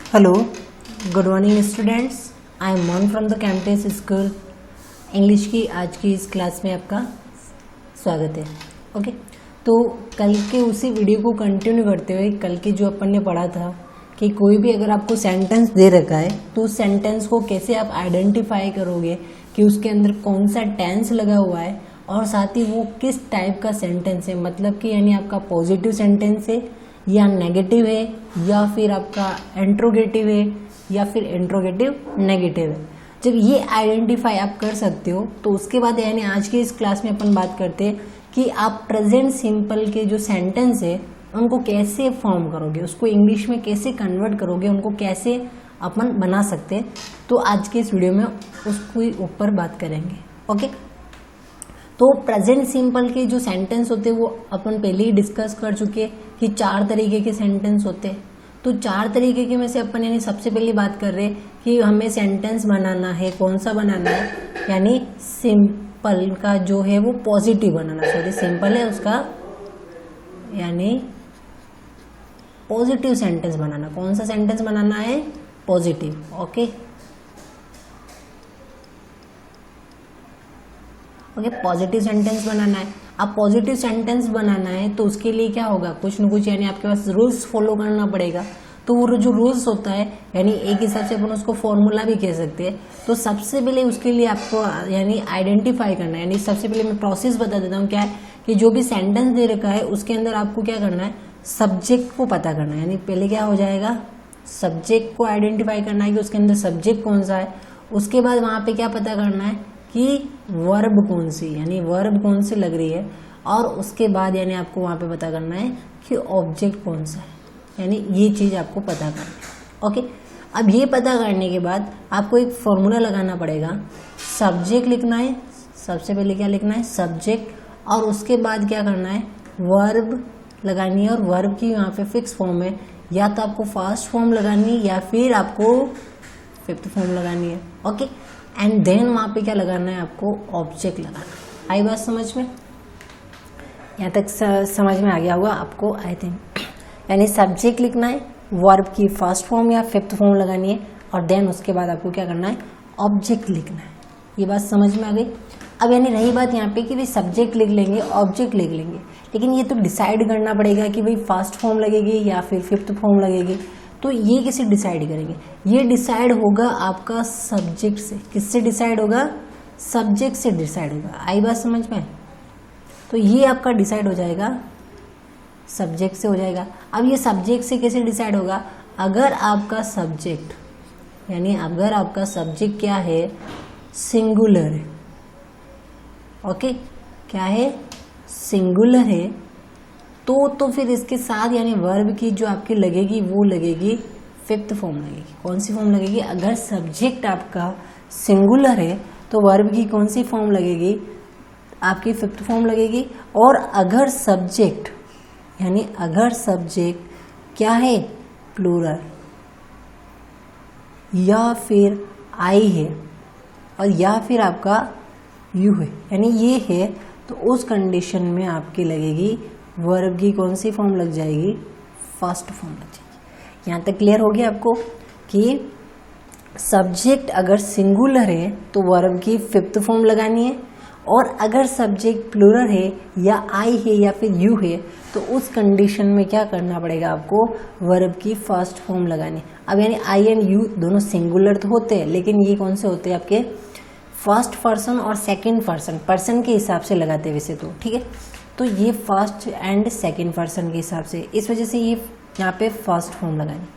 Hello, good morning students. I am Mon from the campus school. English की आज की इस क्लास में आपका स्वागत है। ओके, तो कल के उसी वीडियो को कंटिन्यू करते हुए कल की जो अपन ने पढ़ा था कि कोई भी अगर आपको सेंटेंस दे रखा है तो उस सेंटेंस को कैसे आप आइडेंटिफाई करोगे कि उसके अंदर कौन सा टेंस लगा हुआ है और साथ ही वो किस टाइप का सेंटेंस है, मतलब कि यानी आपका पॉजिटिव सेंटेंस है या नेगेटिव है या फिर आपका इंट्रोगेटिव है या फिर इंट्रोगेटिव नेगेटिव है। जब ये आइडेंटिफाई आप कर सकते हो तो उसके बाद यानी आज की इस क्लास में अपन बात करते हैं कि आप प्रेजेंट सिंपल के जो सेंटेंस है उनको कैसे फॉर्म करोगे, उसको इंग्लिश में कैसे कन्वर्ट करोगे, उनको कैसे अपन बना सकते हैं। तो आज के इस वीडियो में उसके ऊपर बात करेंगे। ओके, तो प्रेजेंट सिंपल के जो सेंटेंस होते हैं वो अपन पहले ही डिस्कस कर चुके हैं कि 4 तरीके के सेंटेंस होते हैं। तो 4 तरीके के में से अपन यानी सबसे पहले बात कर रहे हैं कि हमें सेंटेंस बनाना है, कौन सा बनाना है, यानी सिंपल का जो है वो पॉजिटिव बनाना। सॉरी, सिंपल है उसका यानी पॉजिटिव सेंटेंस बनाना। कौन सा सेंटेंस बनाना है? पॉजिटिव। ओके, पॉजिटिव सेंटेंस बनाना है। अब पॉजिटिव सेंटेंस बनाना है तो उसके लिए क्या होगा, कुछ न कुछ यानी आपके पास रूल्स फॉलो करना पड़ेगा। तो वो जो रूल्स होता है यानी एक हिसाब से अपन उसको फॉर्मूला भी कह सकते हैं। तो सबसे पहले उसके लिए आपको यानी आइडेंटिफाई करना है। यानी सबसे पहले मैं प्रोसेस बता देता हूँ क्या है कि जो भी सेंटेंस दे रखा है उसके अंदर आपको क्या करना है, सब्जेक्ट को पता करना है। यानी पहले क्या हो जाएगा, सब्जेक्ट को आइडेंटिफाई करना है कि उसके अंदर सब्जेक्ट कौन सा है। उसके बाद वहां पे क्या पता करना है कि वर्ब कौन सी, यानी वर्ब कौन सी लग रही है। और उसके बाद यानी आपको वहां पे पता करना है कि ऑब्जेक्ट कौन सा है, यानी ये चीज आपको पता करनी है। ओके, अब ये पता करने के बाद आपको एक फॉर्मूला लगाना पड़ेगा। सब्जेक्ट लिखना है, सबसे पहले क्या लिखना है, सब्जेक्ट, और उसके बाद क्या करना है, वर्ब लगानी है। और वर्ब की यहाँ पे फिक्स फॉर्म है, या तो आपको फर्स्ट फॉर्म लगानी है या फिर आपको फिफ्थ फॉर्म लगानी है। ओके, एंड देन वहां पे क्या लगाना है, आपको ऑब्जेक्ट लगाना है। आई बात समझ में? यहाँ तक समझ में आ गया होगा आपको, आई थिंक। यानी सब्जेक्ट लिखना है, वर्ब की फर्स्ट फॉर्म या फिफ्थ फॉर्म लगानी है, और देन उसके बाद आपको क्या करना है, ऑब्जेक्ट लिखना है। ये बात समझ में आ गई। अब यानी रही बात यहाँ पे कि भाई सब्जेक्ट लिख लेंगे, ऑब्जेक्ट लिख लेंगे, लेकिन ये तो डिसाइड करना पड़ेगा कि भाई फर्स्ट फॉर्म लगेगी या फिर फिफ्थ फॉर्म लगेगी। तो ये किसे डिसाइड करेंगे? ये डिसाइड होगा आपका सब्जेक्ट से। किससे डिसाइड होगा? सब्जेक्ट से डिसाइड होगा। आई बात समझ में? तो ये आपका डिसाइड हो जाएगा, सब्जेक्ट से हो जाएगा। अब ये सब्जेक्ट से कैसे डिसाइड होगा? अगर आपका सब्जेक्ट यानी अगर आपका सब्जेक्ट क्या है, सिंगुलर है। ओके, क्या है, सिंगुलर है, तो फिर इसके साथ यानी वर्ब की जो आपकी लगेगी वो लगेगी फिफ्थ फॉर्म लगेगी। कौन सी फॉर्म लगेगी? अगर सब्जेक्ट आपका सिंगुलर है तो वर्ब की कौन सी फॉर्म लगेगी, आपकी फिफ्थ फॉर्म लगेगी। और अगर सब्जेक्ट यानी अगर सब्जेक्ट क्या है, प्लूरल या फिर आई है और या फिर आपका यू है, यानी ये है, तो उस कंडीशन में आपकी लगेगी वर्ब की कौन सी फॉर्म लग जाएगी, फर्स्ट फॉर्म लग जाएगी। यहाँ तक क्लियर हो गया आपको कि सब्जेक्ट अगर सिंगुलर है तो वर्ब की फिफ्थ फॉर्म लगानी है, और अगर सब्जेक्ट प्लूरल है या आई है या फिर यू है तो उस कंडीशन में क्या करना पड़ेगा, आपको वर्ब की फर्स्ट फॉर्म लगानी है। अब यानी आई एंड यू दोनों सिंगुलर तो होते हैं, लेकिन ये कौन से होते हैं, आपके फर्स्ट पर्सन और सेकंड पर्सन के हिसाब से लगाते हैं वैसे तो, ठीक है। तो ये फर्स्ट एंड सेकंड पर्सन के हिसाब से, इस वजह से ये यहाँ पे फर्स्ट फॉर्म लगानी।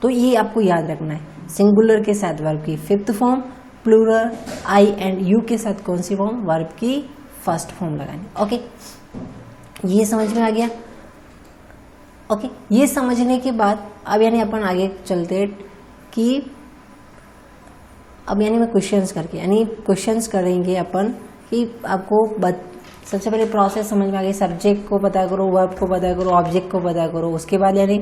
तो ये आपको याद रखना है, सिंगुलर के साथ वर्ब की fifth form, plural I and you के साथ कौन सी फॉर्म, वर्ब की फर्स्ट फॉर्म लगानी। ओके, ये समझ में आ गया। ओके, ये समझने के बाद अब यानी अपन आगे चलते कि अब यानी मैं क्वेश्चंस करके यानी क्वेश्चंस करेंगे अपन कि आपको सबसे पहले प्रोसेस समझ में आ गई। सब्जेक्ट को पता करो, वर्ब को पता करो, ऑब्जेक्ट को पता करो, उसके बाद यानी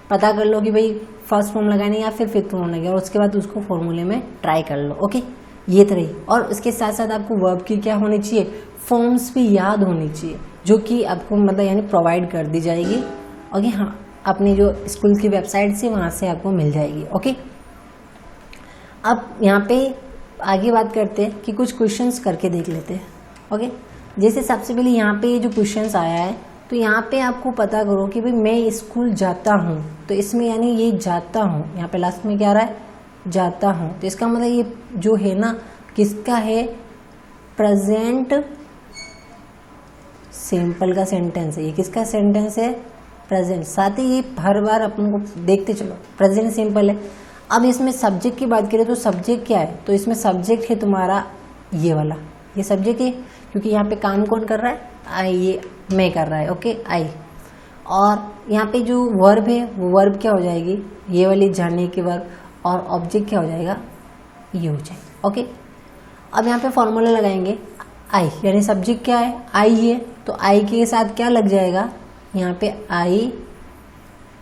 पता कर लो कि भाई फर्स्ट फॉर्म लगानी या फिर फिफ्थ फॉर्म लगानी, और उसके बाद उसको फॉर्मूले में ट्राई कर लो। ओके, ये तरह। और इसके साथ साथ आपको वर्ब की क्या होनी चाहिए, फॉर्म्स भी याद होनी चाहिए, जो कि आपको मतलब यानी प्रोवाइड कर दी जाएगी। ओके, हाँ, अपनी जो स्कूल की वेबसाइट से वहाँ से आपको मिल जाएगी। ओके, अब यहाँ पे आगे बात करते हैं कि कुछ क्वेश्चंस करके देख लेते हैं। ओके, जैसे सबसे पहले यहाँ पे ये जो क्वेश्चंस आया है, तो यहाँ पे आपको पता करो कि भाई मैं स्कूल जाता हूँ, तो इसमें यानी ये जाता हूँ, यहाँ पे लास्ट में क्या आ रहा है, जाता हूँ, तो इसका मतलब ये जो है ना किसका है, प्रेजेंट सिंपल का सेंटेंस है। ये किसका सेंटेंस है, प्रेजेंट। साथ ही ये हर बार अपन को देखते चलो, प्रेजेंट सिंपल है। अब इसमें सब्जेक्ट की बात करें तो सब्जेक्ट क्या है, तो इसमें सब्जेक्ट है तुम्हारा ये वाला, ये सब्जेक्ट है, क्योंकि यहाँ पे काम कौन कर रहा है, आई, ये मैं कर रहा है। ओके, आई। और यहाँ पे जो वर्ब है वो वर्ब क्या हो जाएगी, ये वाली जाने की वर्ब, और ऑब्जेक्ट क्या हो जाएगा, ये हो जाएगा। ओके, अब यहाँ पे फॉर्मूला लगाएंगे, आई यानी सब्जेक्ट क्या है, आई है, तो आई के साथ क्या लग जाएगा, यहाँ पे आई।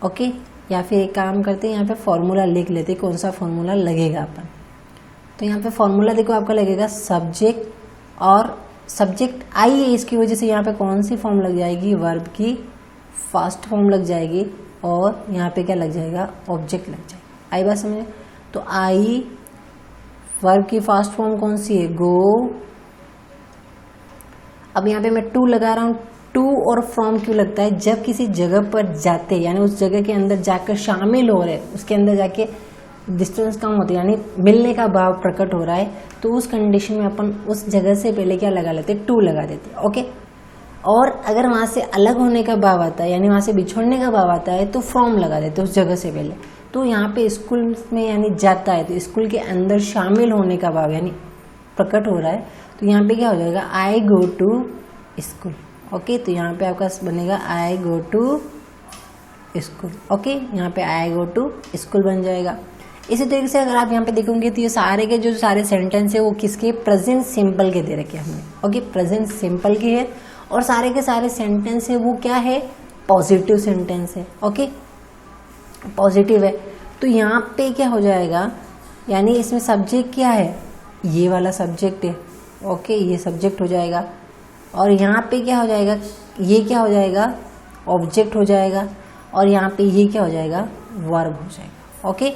ओके, या फिर एक काम करते हैं, यहाँ पे फॉर्मूला लिख लेते हैं, कौन सा फॉर्मूला लगेगा अपन। तो यहाँ पे फॉर्मूला देखो आपका लगेगा सब्जेक्ट, और सब्जेक्ट आई है, इसकी वजह से यहाँ पे कौन सी फॉर्म लग जाएगी, वर्ब की फर्स्ट फॉर्म लग जाएगी, और यहाँ पे क्या लग जाएगा, ऑब्जेक्ट लग जाएगा। आई बात समझे, तो आई वर्ब की फर्स्ट फॉर्म कौन सी है, गो। अब यहाँ पे मैं टू लगा रहा हूँ, टू और फ्रॉम क्यों लगता है, जब किसी जगह पर जाते यानी उस जगह के अंदर जाकर शामिल हो रहे, उसके अंदर जाके डिस्टेंस कम होती है यानी मिलने का भाव प्रकट हो रहा है, तो उस कंडीशन में अपन उस जगह से पहले क्या लगा लेते, टू लगा देते। ओके, और अगर वहां से अलग होने का भाव आता है यानी वहां से बिछोड़ने का भाव आता है तो फ्रॉम लगा देते उस जगह से पहले। तो यहाँ पे स्कूल में यानी जाता है तो स्कूल के अंदर शामिल होने का भाव यानी प्रकट हो रहा है, तो यहाँ पे क्या हो जाएगा, आई गो टू स्कूल। ओके, तो यहाँ पे आपका बनेगा आई गो टू स्कूल। ओके, यहाँ पे आई गो टू स्कूल बन जाएगा। इसी तरीके से अगर आप यहाँ पे देखोगे तो ये सारे के जो सारे सेंटेंस है वो किसके, प्रेजेंट सिंपल के दे रखे हमने। ओके, प्रेजेंट सिंपल की है, और सारे के सारे सेंटेंस है वो क्या है, पॉजिटिव सेंटेंस है। ओके, पॉजिटिव है, तो यहाँ पे क्या हो जाएगा, यानी इसमें सब्जेक्ट क्या है, ये वाला सब्जेक्ट है। ओके, ये सब्जेक्ट हो जाएगा, और यहाँ पे क्या हो जाएगा, ये क्या हो जाएगा, ऑब्जेक्ट हो जाएगा, और यहाँ पे ये क्या हो जाएगा, वर्ब हो जाएगा। ओके,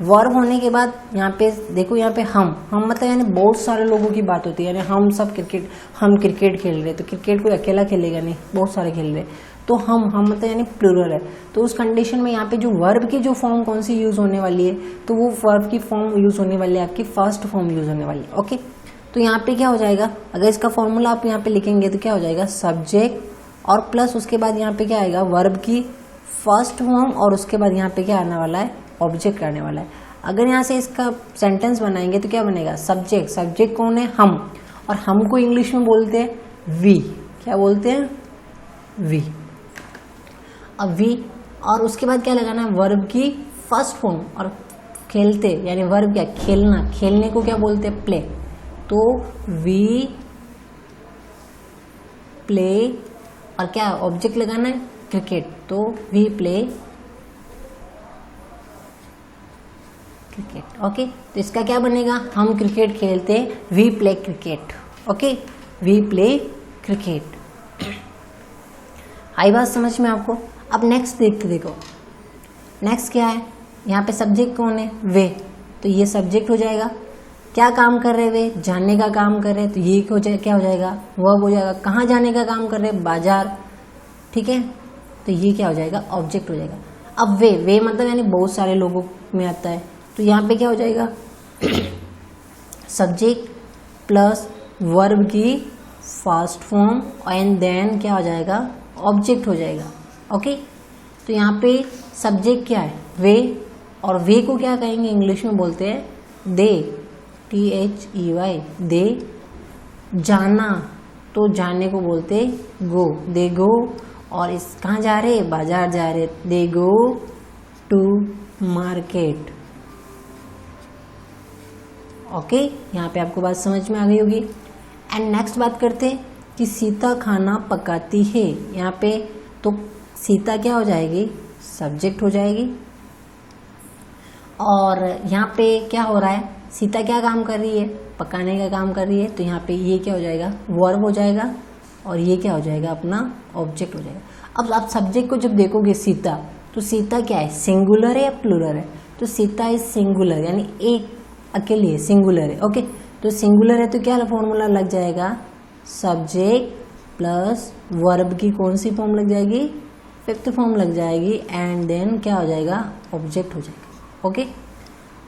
वर्ब होने के बाद यहाँ पे देखो, यहाँ पे हम मतलब यानी बहुत सारे लोगों की बात होती है, यानी हम सब हम क्रिकेट खेल रहे, तो क्रिकेट कोई अकेला खेलेगा नहीं, बहुत सारे खेल रहे, तो हम मतलब यानी प्लूरल है। तो उस कंडीशन में यहाँ पे जो वर्ब की जो फॉर्म कौन सी यूज होने वाली है, तो वो वर्ब की फॉर्म यूज होने वाली है, आपकी फर्स्ट फॉर्म यूज होने वाली है। ओके, तो यहाँ पे क्या हो जाएगा, अगर इसका फॉर्मूला आप यहाँ पे लिखेंगे तो क्या हो जाएगा, सब्जेक्ट और प्लस उसके बाद यहाँ पे क्या आएगा, वर्ब की फर्स्ट फॉर्म, और उसके बाद यहाँ पे क्या आने वाला है, ऑब्जेक्ट आने वाला है। अगर यहाँ से इसका सेंटेंस बनाएंगे तो क्या बनेगा, सब्जेक्ट, सब्जेक्ट कौन है, हम, और हम को इंग्लिश में बोलते हैं वी, क्या बोलते हैं, वी। अब वी, और उसके बाद क्या लगाना है, वर्ब की फर्स्ट फॉर्म, और खेलते यानी वर्ब क्या, खेलना, खेलने को क्या बोलते हैं, प्ले, तो वी प्ले, और क्या ऑब्जेक्ट लगाना है, क्रिकेट, तो वी प्ले क्रिकेट। ओके, तो इसका क्या बनेगा, हम क्रिकेट खेलते, we play cricket. Okay, we play cricket. आई बात समझ में आपको। अब नेक्स्ट देखते, देखो नेक्स्ट क्या है, यहाँ पे सब्जेक्ट कौन है, वे, तो ये सब्जेक्ट हो जाएगा, क्या काम कर रहे वे, जाने का काम कर रहे, तो ये क्या हो जाएगा, वर्ब हो जाएगा, कहाँ जाने का काम कर रहे, बाजार, ठीक है, तो ये क्या हो जाएगा, ऑब्जेक्ट हो जाएगा। अब वे मतलब यानी बहुत सारे लोगों में आता है, तो यहाँ पे क्या हो जाएगा, सब्जेक्ट प्लस वर्ब की फर्स्ट फॉर्म, एंड देन क्या हो जाएगा, ऑब्जेक्ट हो जाएगा। ओके, तो यहाँ पे सब्जेक्ट क्या है, वे, और वे को क्या कहेंगे, इंग्लिश में बोलते हैं दे, THEY, दे। जाना, तो जाने को बोलते गो, दे गो, और इस कहाँ जा रहे, बाजार जा रहे, दे गो टू मार्केट। ओके, यहाँ पे आपको बात समझ में आ गई होगी। एंड नेक्स्ट बात करते हैं कि सीता खाना पकाती है, यहाँ पे तो सीता क्या हो जाएगी, सब्जेक्ट हो जाएगी, और यहाँ पे क्या हो रहा है, सीता क्या काम कर रही है, पकाने का काम कर रही है, तो यहाँ पे ये क्या हो जाएगा, वर्ब हो जाएगा, और ये क्या हो जाएगा, अपना ऑब्जेक्ट हो जाएगा। अब आप सब्जेक्ट को जब देखोगे सीता, तो सीता क्या है, सिंगुलर है या प्लूरल है? तो सीता इज सिंगुलर, यानी एक अकेली है, सिंगुलर है। ओके, तो सिंगुलर है तो क्या फॉर्मूला लग जाएगा, सब्जेक्ट प्लस वर्ब की कौन सी फॉर्म लग जाएगी, फिफ्थ फॉर्म लग जाएगी, एंड देन क्या हो जाएगा, ऑब्जेक्ट हो जाएगा। ओके,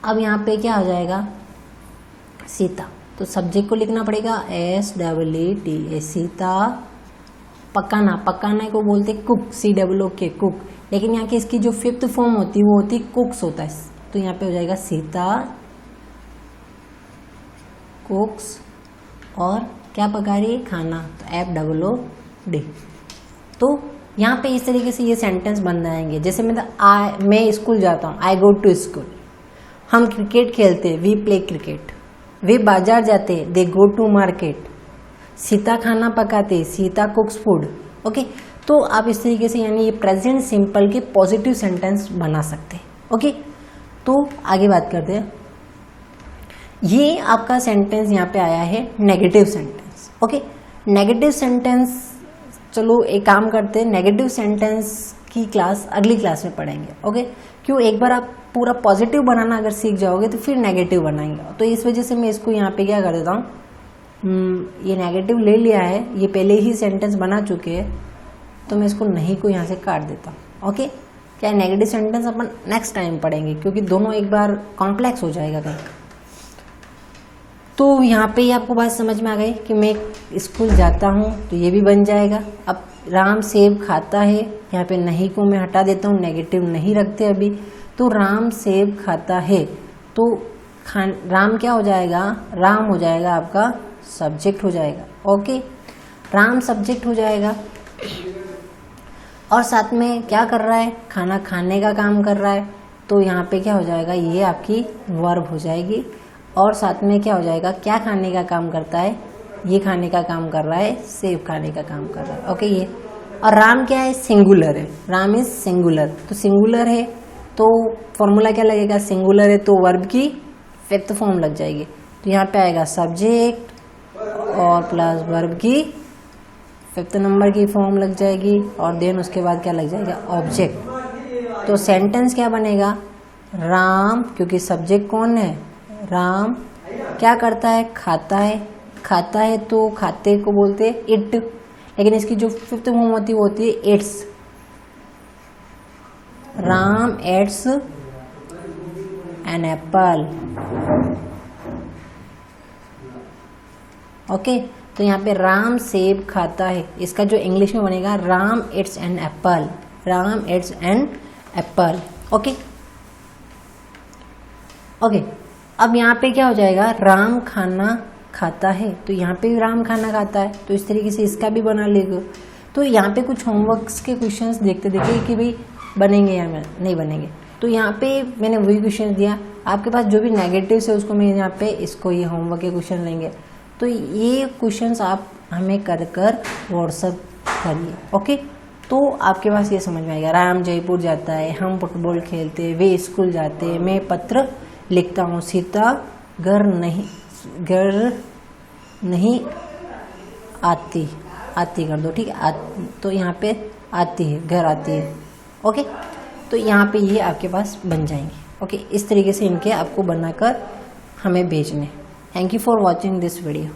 अब यहाँ पे क्या हो जाएगा, सीता, तो सब्जेक्ट को लिखना पड़ेगा SEETA, सीता। पकाना, पकाना को बोलते कुक, COOK कुक, लेकिन यहाँ की इसकी जो फिफ्थ फॉर्म होती है वो होती कुक्स होता है, तो यहाँ पे हो जाएगा सीता कुक्स, और क्या पका रही है, खाना, तो FOOD। तो यहाँ पे इस तरीके से ये सेंटेंस बन जाएंगे। जैसे मैं स्कूल जाता हूँ, आई गो टू स्कूल। हम क्रिकेट खेलते हैं, वी प्ले क्रिकेट। वे बाजार जाते हैं, दे गो टू मार्केट। सीता खाना पकाते, सीता कुक्स फूड। ओके, तो आप इस तरीके से यानी ये प्रेजेंट सिंपल के पॉजिटिव सेंटेंस बना सकते हैं। ओके, तो आगे बात करते हैं। ये आपका सेंटेंस यहाँ पे आया है negative sentence. Okay, negative sentence, चलो एक काम करते हैं, नेगेटिव सेंटेंस की क्लास अगली क्लास में पढ़ेंगे। ओके, क्यों, एक बार आप पूरा पॉजिटिव बनाना अगर सीख जाओगे तो फिर नेगेटिव बनाएंगे, तो इस वजह से मैं इसको यहाँ पे क्या कर देता हूँ, ये नेगेटिव ले लिया है, ये पहले ही सेंटेंस बना चुके हैं, तो मैं इसको नहीं को यहाँ से काट देता हूँ। ओके, क्या नेगेटिव सेंटेंस अपन नेक्स्ट टाइम पढ़ेंगे, क्योंकि दोनों एक बार कॉम्प्लेक्स हो जाएगा कहीं। तो यहाँ पे ही आपको बात समझ में आ गई कि मैं स्कूल जाता हूँ, तो ये भी बन जाएगा। अब राम सेब खाता है, यहाँ पे नहीं को मैं हटा देता हूँ, नेगेटिव नहीं रखते अभी, तो राम सेब खाता है, तो राम क्या हो जाएगा, राम हो जाएगा आपका सब्जेक्ट हो जाएगा। ओके, राम सब्जेक्ट हो जाएगा, और साथ में क्या कर रहा है, खाना खाने का काम कर रहा है, तो यहाँ पे क्या हो जाएगा, ये आपकी वर्ब हो जाएगी, और साथ में क्या हो जाएगा, क्या खाने का काम करता है, ये खाने का काम कर रहा है, सेब खाने का काम कर रहा है। ओके, ये, और राम क्या है, सिंगुलर है, राम इज सिंगुलर, तो सिंगुलर है तो फॉर्मूला क्या लगेगा, सिंगुलर है तो वर्ब की फिफ्थ फॉर्म लग जाएगी, तो यहाँ पे आएगा सब्जेक्ट और प्लस वर्ब की फिफ्थ नंबर की फॉर्म लग जाएगी, और देन उसके बाद क्या लग जाएगा, ऑब्जेक्ट। तो सेंटेंस क्या बनेगा, राम, क्योंकि सब्जेक्ट कौन है, राम क्या करता है, खाता है, खाता है तो खाते को बोलते हैं इट, लेकिन इसकी जो फिफ्थ फॉर्म होती है वो होती है it's, Ram eats an apple. Okay, तो यहाँ पे राम सेब खाता है, इसका जो इंग्लिश में बनेगा Ram it's an apple, Ram it's an apple. Okay okay, अब यहाँ पे क्या हो जाएगा, राम खाना खाता है, तो यहाँ पे भी राम खाना खाता है, तो इस तरीके से इसका भी बना लेगा। तो यहाँ पे कुछ होमवर्क्स के क्वेश्चंस देखते देखिए कि भाई बनेंगे या नहीं बनेंगे, तो यहाँ पे मैंने वही क्वेश्चन दिया, आपके पास जो भी नेगेटिव्स है उसको मैं यहाँ पे इसको ये होमवर्क के क्वेश्चन लेंगे, तो ये क्वेश्चंस आप हमें कर व्हाट्सअप करिए। ओके, तो आपके पास ये समझ में आएगा, राम जयपुर जाता है, हम फुटबॉल खेलते हैं, वे स्कूल जाते हैं, मैं पत्र लिखता हूँ, सीता घर नहीं आती, आती कर दो, ठीक है, तो यहाँ पे आती है, घर आती है। ओके, तो यहाँ पे ये आपके पास बन जाएंगे। ओके, इस तरीके से इनके आपको बनाकर हमें भेजने। Thank you for watching this video.